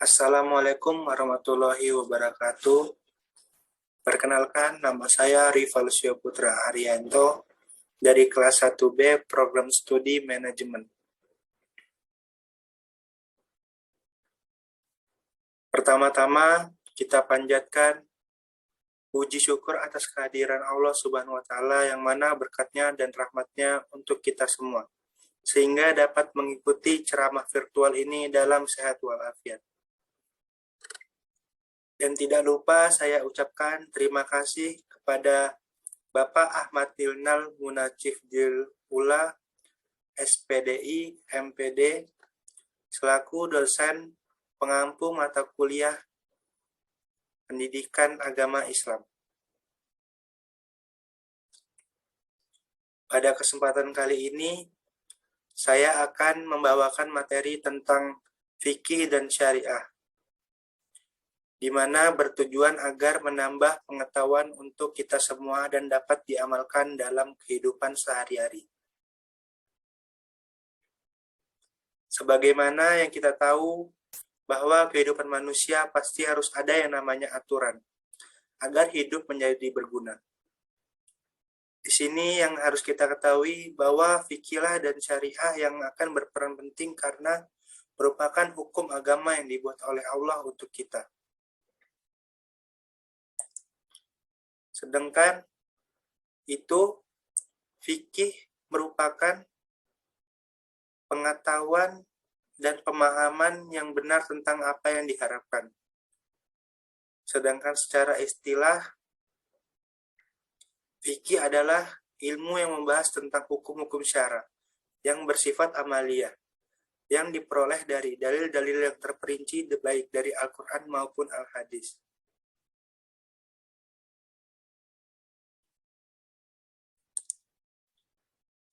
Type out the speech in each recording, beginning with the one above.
Assalamualaikum warahmatullahi wabarakatuh. Perkenalkan, nama saya Rivalsio Putra Haryanto dari kelas 1B Program Studi Manajemen. Pertama-tama, kita panjatkan puji syukur atas kehadiran Allah Subhanahu wa Ta'ala yang mana berkatnya dan rahmatnya untuk kita semua, sehingga dapat mengikuti ceramah virtual ini dalam sehat walafiat. Dan tidak lupa saya ucapkan terima kasih kepada Bapak Ahmad Tilnal Munacif Ula, SPDI, MPD, selaku dosen pengampu mata kuliah Pendidikan Agama Islam. Pada kesempatan kali ini, saya akan membawakan materi tentang fikih dan syariah, di mana bertujuan agar menambah pengetahuan untuk kita semua dan dapat diamalkan dalam kehidupan sehari-hari. Sebagaimana yang kita tahu bahwa kehidupan manusia pasti harus ada yang namanya aturan, agar hidup menjadi berguna. Di sini yang harus kita ketahui bahwa fikihlah dan syariah yang akan berperan penting karena merupakan hukum agama yang dibuat oleh Allah untuk kita. Sedangkan itu fikih merupakan pengetahuan dan pemahaman yang benar tentang apa yang diharapkan. Sedangkan secara istilah, fikih adalah ilmu yang membahas tentang hukum-hukum syara yang bersifat amaliyah, yang diperoleh dari dalil-dalil yang terperinci baik dari Al-Quran maupun Al-Hadis.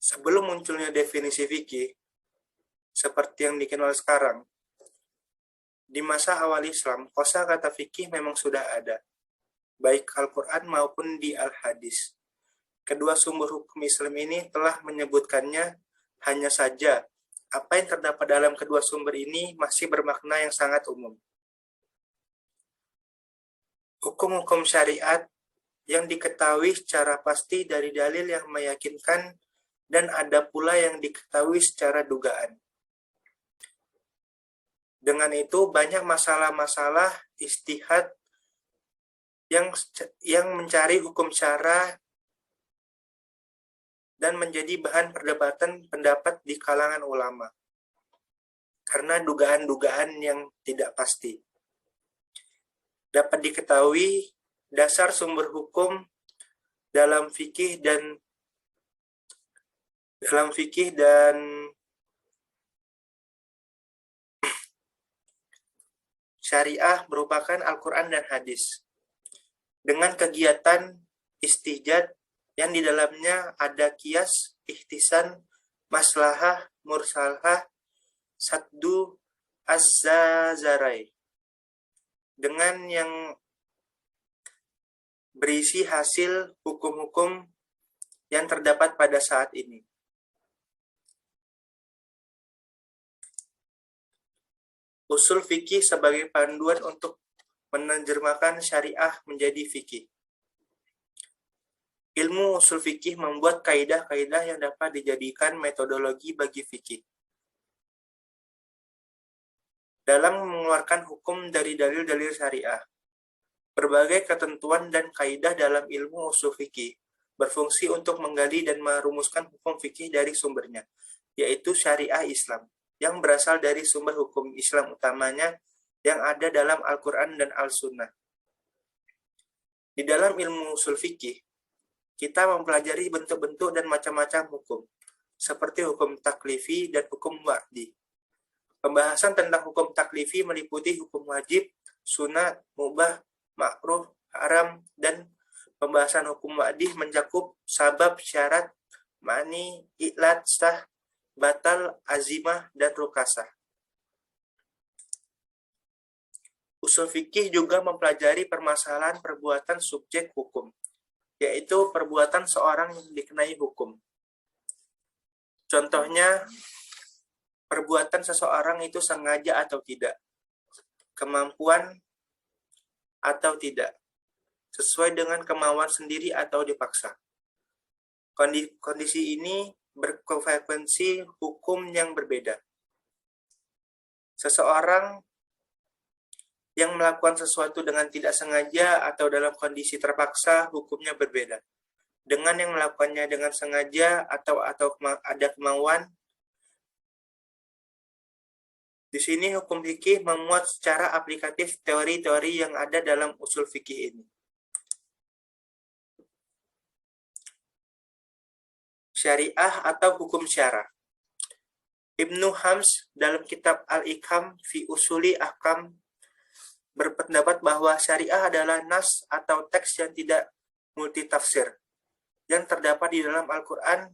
Sebelum munculnya definisi fikih, seperti yang dikenal sekarang, di masa awal Islam, kosakata fikih memang sudah ada, baik Al-Quran maupun di Al-Hadis. Kedua sumber hukum Islam ini telah menyebutkannya, hanya saja apa yang terdapat dalam kedua sumber ini masih bermakna yang sangat umum. Hukum-hukum syariat yang diketahui secara pasti dari dalil yang meyakinkan dan ada pula yang diketahui secara dugaan. Dengan itu banyak masalah-masalah ijtihad yang mencari hukum syara dan menjadi bahan perdebatan pendapat di kalangan ulama karena dugaan-dugaan yang tidak pasti. Dapat diketahui dasar sumber hukum dalam fikih dan syariah merupakan Al-Quran dan Hadis. Dengan kegiatan istijad yang di dalamnya ada qiyas, ihtisan, maslahah, mursalah, saddu, az-zarai. Dengan yang berisi hasil hukum-hukum yang terdapat pada saat ini. Usul fikih sebagai panduan untuk menerjemahkan syariah menjadi fikih. Ilmu usul fikih membuat kaidah-kaidah yang dapat dijadikan metodologi bagi fikih. Dalam mengeluarkan hukum dari dalil-dalil syariah, berbagai ketentuan dan kaidah dalam ilmu usul fikih berfungsi untuk menggali dan merumuskan hukum fikih dari sumbernya, yaitu syariah Islam, yang berasal dari sumber hukum Islam utamanya yang ada dalam Al-Quran dan Al-Sunnah. Di dalam ilmu usul fikih, kita mempelajari bentuk-bentuk dan macam-macam hukum, seperti hukum taklifi dan hukum wa'di. Pembahasan tentang hukum taklifi meliputi hukum wajib, sunat, mubah, makruh, haram, dan pembahasan hukum wa'di mencakup sabab, syarat, mani, iklat, sah, batal, azimah, dan rukasah. Usul fikih juga mempelajari permasalahan perbuatan subjek hukum, yaitu perbuatan seorang yang dikenai hukum. Contohnya, perbuatan seseorang itu sengaja atau tidak. kemampuan atau tidak, sesuai dengan kemauan sendiri atau dipaksa. Kondisi ini berkonsekuensi hukum yang berbeda. Seseorang yang melakukan sesuatu dengan tidak sengaja atau dalam kondisi terpaksa, hukumnya berbeda. Dengan yang melakukannya dengan sengaja atau ada kemauan, di sini hukum fikih memuat secara aplikatif teori-teori yang ada dalam usul fikih ini. Syariah atau hukum syara. Ibnu Hams dalam kitab Al-Ikam fi Usuli Ahkam berpendapat bahwa syariah adalah nas atau teks yang tidak multitafsir yang terdapat di dalam Al-Quran.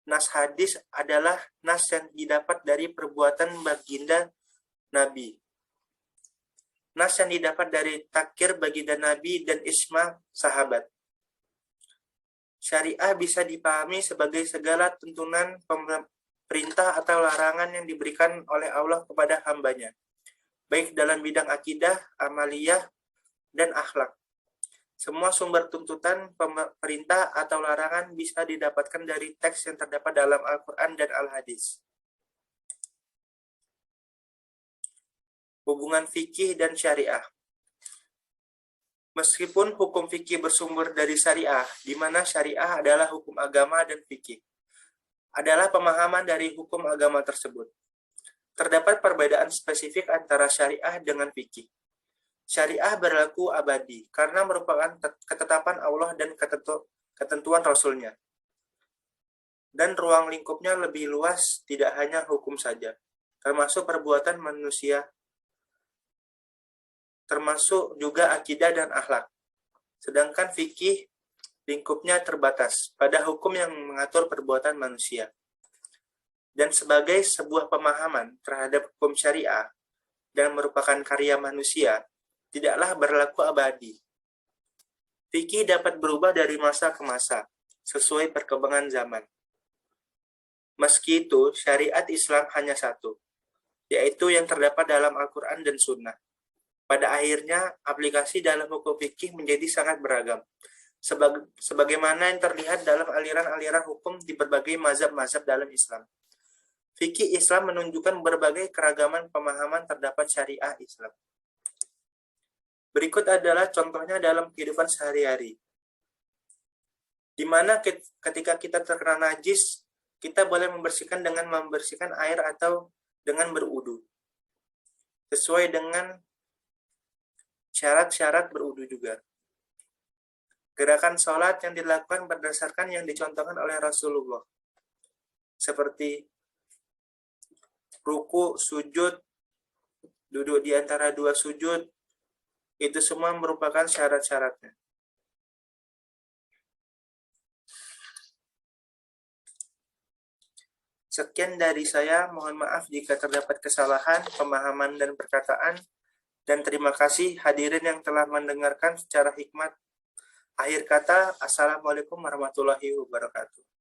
Nas hadis adalah nas yang didapat dari perbuatan baginda Nabi. Nas yang didapat dari takir baginda Nabi dan isma sahabat. Syariah bisa dipahami sebagai segala tuntunan perintah atau larangan yang diberikan oleh Allah kepada hambanya, baik dalam bidang akidah, amaliyah, dan akhlak. Semua sumber tuntutan, perintah, atau larangan bisa didapatkan dari teks yang terdapat dalam Al-Quran dan Al-Hadis. Hubungan fikih dan syariah. Meskipun hukum fikih bersumber dari syariah, di mana syariah adalah hukum agama dan fikih adalah pemahaman dari hukum agama tersebut, terdapat perbedaan spesifik antara syariah dengan fikih. Syariah berlaku abadi karena merupakan ketetapan Allah dan ketentuan Rasul-Nya. Dan ruang lingkupnya lebih luas, tidak hanya hukum saja, termasuk perbuatan manusia, termasuk juga akidah dan akhlak. Sedangkan fikih lingkupnya terbatas pada hukum yang mengatur perbuatan manusia. Dan sebagai sebuah pemahaman terhadap hukum syariah dan merupakan karya manusia, tidaklah berlaku abadi. Fikih dapat berubah dari masa ke masa, sesuai perkembangan zaman. Meski itu, syariat Islam hanya satu, yaitu yang terdapat dalam Al-Quran dan Sunnah. Pada akhirnya, aplikasi dalam hukum fikih menjadi sangat beragam, sebagaimana yang terlihat dalam aliran-aliran hukum di berbagai mazhab-mazhab dalam Islam. Fikih Islam menunjukkan berbagai keragaman pemahaman terdapat syariah Islam. Berikut adalah contohnya dalam kehidupan sehari-hari, di mana ketika kita terkena najis, kita boleh membersihkan dengan membersihkan air atau dengan berwudu, sesuai dengan syarat-syarat berwudu juga. Gerakan sholat yang dilakukan berdasarkan yang dicontohkan oleh Rasulullah, seperti ruku, sujud, duduk di antara dua sujud, itu semua merupakan syarat-syaratnya. Sekian dari saya, mohon maaf jika terdapat kesalahan, pemahaman, dan perkataan, dan terima kasih hadirin yang telah mendengarkan secara hikmat. Akhir kata, Assalamualaikum warahmatullahi wabarakatuh.